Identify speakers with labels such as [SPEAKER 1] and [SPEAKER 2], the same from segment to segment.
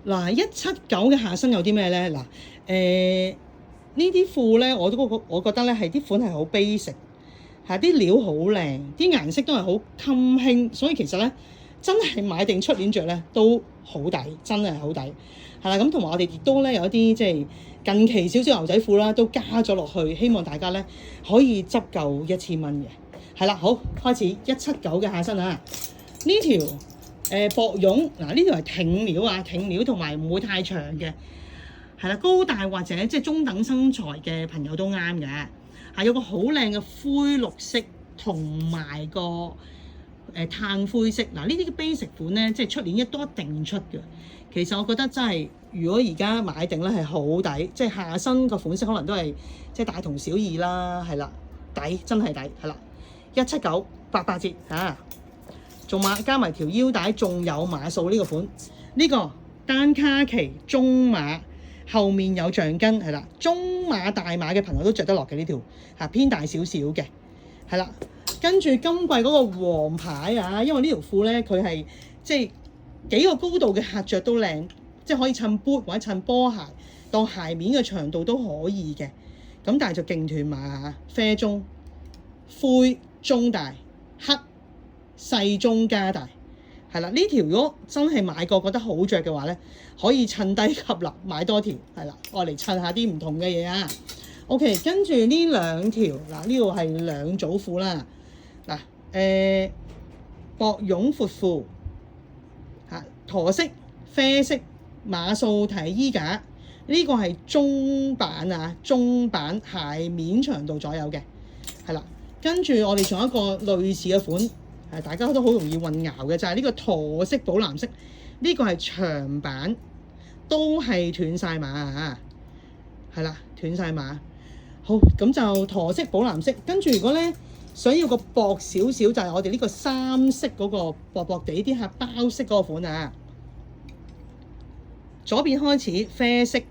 [SPEAKER 1] 嗱，179嘅下身有啲咩咧？嗱，呢啲褲咧，我覺得咧係啲款係好 basic，係啲料好靚，啲顏色都係好襟輕，所以其實咧真係買定出年着咧都好抵，真係好抵。係啦，咁同埋我哋亦都咧有一啲即係近期少少牛仔褲啦，都加咗落去，希望大家咧可以執夠1000蚊嘅。係啦，好，開始179嘅下身啊！呢條薄絨嗱，呢條係挺料啊，挺料同埋唔會太長嘅，係啦，高大或者即係中等身材嘅朋友都啱嘅，係有個好靚嘅灰綠色同埋個炭灰色。嗱，呢啲嘅 basic 款咧，即係出年都一定出嘅。其實我覺得真係，如果而家買定咧係好抵，即係下身個款式可能都係即係大同小異啦，係啦，抵真係抵，係啦，17988折嚇。仲加埋條腰帶，仲有碼數呢個款，呢個單卡其中碼，後面有橡筋，係啦，中碼大碼嘅朋友都着得落嘅呢條，偏大少少嘅，係啦。跟住今季嗰個黃牌啊，因為呢條褲咧佢係即係幾個高度嘅客着都靚，即係可以襯 boot 或者襯波鞋，當鞋面嘅長度都可以嘅。咁但係就勁斷碼嚇，啡中、灰中大、黑。細中加大，係啦，呢條如果真係買過覺得好着嘅話咧，可以襯低級啦，買多條，係啦，我嚟襯下啲唔同嘅嘢啊。OK， 跟住呢兩條嗱，呢度係兩組褲啦。嗱，薄絨闊褲嚇，駝色、啡色，碼數睇衣架，呢個係中版啊，中版鞋面長度左右嘅，係啦。跟住我哋仲有一個類似嘅款。大家都好容易混淆嘅就係呢個駝色寶藍色，呢個係長版，都係斷晒碼啊！係啦，斷晒碼。好，咁就駝色寶藍色。跟住如果咧想要個薄少少，就係我哋呢個三色嗰個薄薄地啲客包色嗰個款啊。左邊開始啡色、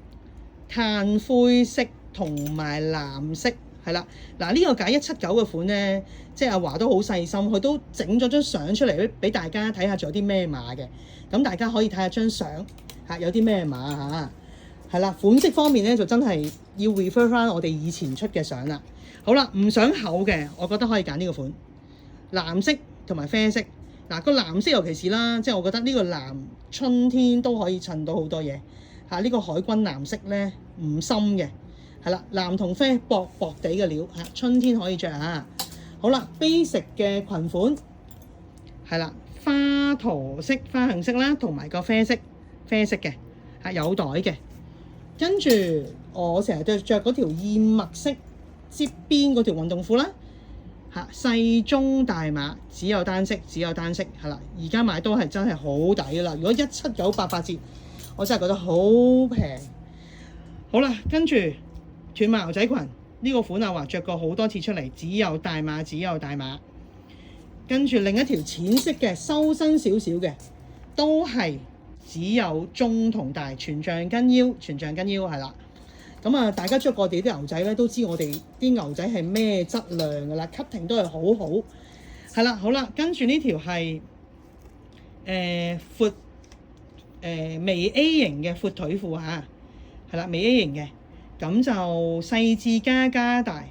[SPEAKER 1] 炭灰色同埋藍色。係啦，嗱呢個解179嘅款咧，即係阿華都好細心，佢都整咗張相出嚟俾大家睇下，仲有啲咩碼嘅。咁大家可以睇下張相嚇，有啲咩碼嚇。係啦，款式方面咧就真係要 refer 翻我哋以前出嘅相啦。好啦，唔想厚嘅，我覺得可以揀呢個款，藍色同埋啡色。嗱個藍色尤其是啦，即係我覺得呢個藍春天都可以襯到好多嘢嚇。呢個海軍藍色咧唔深嘅。係啦，藍同啡薄薄地嘅料嚇，春天可以着嚇。好啦 ，basic 嘅裙款係啦，花駝色、花杏色啦，同埋個啡色嘅嚇，有袋嘅。跟住我成日都着嗰條燕麥色接邊嗰條運動褲啦嚇，細中大碼，只有單色係啦。而家買都係真係好抵啦。如果17988折，我真係覺得好平。好啦，跟住。斷碼牛仔裙呢個款啊，話着過好多次出嚟，只有大碼。跟住另一條淺色嘅修身少少嘅，都係只有中同大，全橡筋腰係啦。咁啊，大家着過我哋啲牛仔咧，都知我哋啲牛仔係咩質量㗎啦，cutting 都係好好。係啦，好啦，跟住呢條係闊微 A 型嘅闊腿褲嚇，係啦，微 A 型嘅。咁就細至加大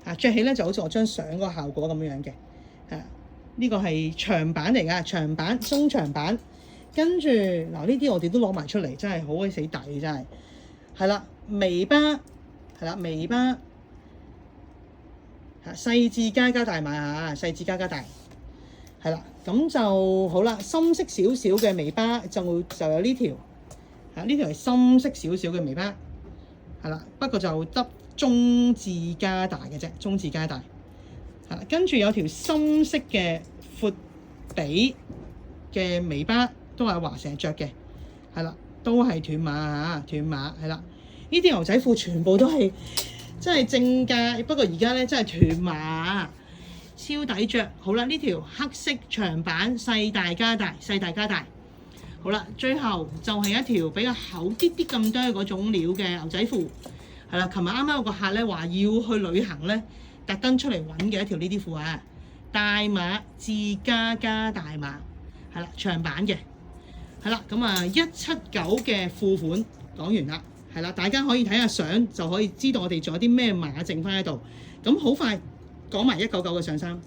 [SPEAKER 1] 嚇，着起咧就好似我張相嗰個效果咁樣嘅。呢個係長版嚟㗎，長版中長版。跟住嗱，呢啲我哋都攞埋出嚟，真係好鬼死抵，真係。係啦，微巴係啦，微巴嚇，細至加大碼嚇，細至加大係啦。咁就好啦，深色少少嘅微巴就有呢條嚇，呢條係深色少少嘅微巴。係啦，不過就得中至加大嘅啫，中至加大。係啦，跟住有條深色嘅闊底嘅尾巴，都係華成日着嘅。係啦，都係斷碼嚇，斷碼係啦。呢啲牛仔褲全部都係真係正價，不過而家咧真係斷碼，超抵着。好啦，呢條黑色長版細大加大。好啦，最後就係一條比較厚啲咁多嗰種料嘅牛仔褲，係啦。琴日啱啱有個客咧話要去旅行咧，特登出嚟揾嘅一條呢啲褲啊，大碼至加大碼，係啦，長版嘅。係啦，咁啊179嘅褲款講完啦，係啦，大家可以睇下相就可以知道我哋仲有啲咩碼剩翻喺度。咁好快講埋199嘅上衫，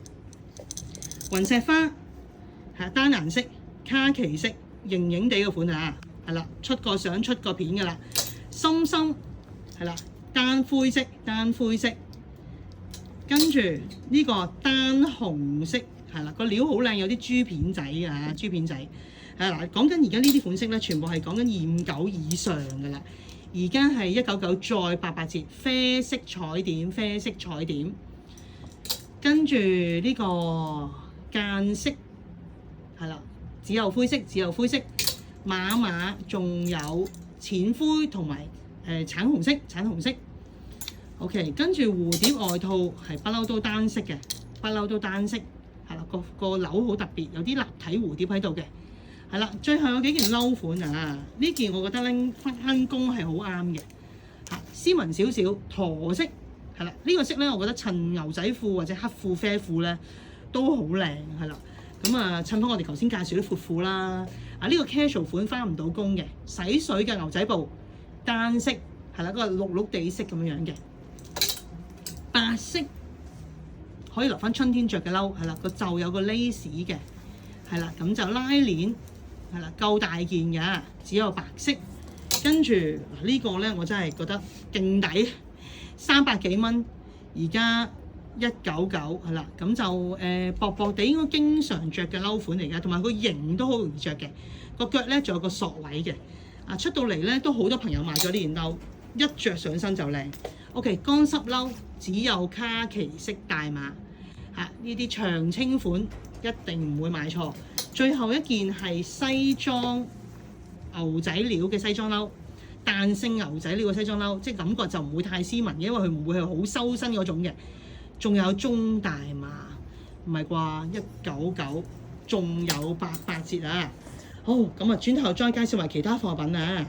[SPEAKER 1] 雲石花係單顏色、卡其色、型型地嘅款啊，係啦，出個相出個片㗎啦，深深係啦，單灰色，跟住呢個單紅色係啦，個料好靚，有啲珠片仔啊，珠片仔係啦。講緊而家呢啲款式咧，全部係講緊259以上㗎啦。而家係199再88折，啡色彩點，跟住呢個間色係啦，只有灰色，碼仲有淺灰同埋橙紅色。OK， 跟住蝴蝶外套係不嬲都單色嘅，係啦，個紐好特別，有啲立體蝴蝶喺度嘅，係啦。最後有幾件褸款啊，呢件我覺得拎翻工係好啱嘅，嚇斯文少少，駝色係啦，呢個色咧我覺得襯牛仔褲或者黑褲啡褲咧都好靚，係啦。咁啊襯翻我哋頭先介紹啲闊褲啦，呢個 casual 款翻唔到工嘅，洗水嘅牛仔布單色係啦，嗰個綠地色咁樣嘅。白色可以留翻春天着嘅褸，係啦，個袖有個 lace 嘅，係啦，咁就拉鏈係啦，夠大件嘅，只有白色。跟住呢個咧，我真係覺得勁抵，300幾蚊，而家199係啦，咁就薄薄地應該經常着嘅褸款嚟㗎，同埋個型都好容易着嘅，個腳咧仲有個索位嘅，出到嚟咧都好多朋友買咗呢件褸，一着上身就靚。OK， 乾濕褸只有卡其色大碼，呢啲長青款一定唔會買錯。最後一件係西裝牛仔料嘅西裝褸，彈性牛仔料嘅西裝褸，即係感覺就唔會太斯文嘅，因為佢唔會係好修身嗰種嘅。仲有中大碼，唔係啩？199仲有88折啊！好，咁啊，轉頭再介紹埋其他貨品啊！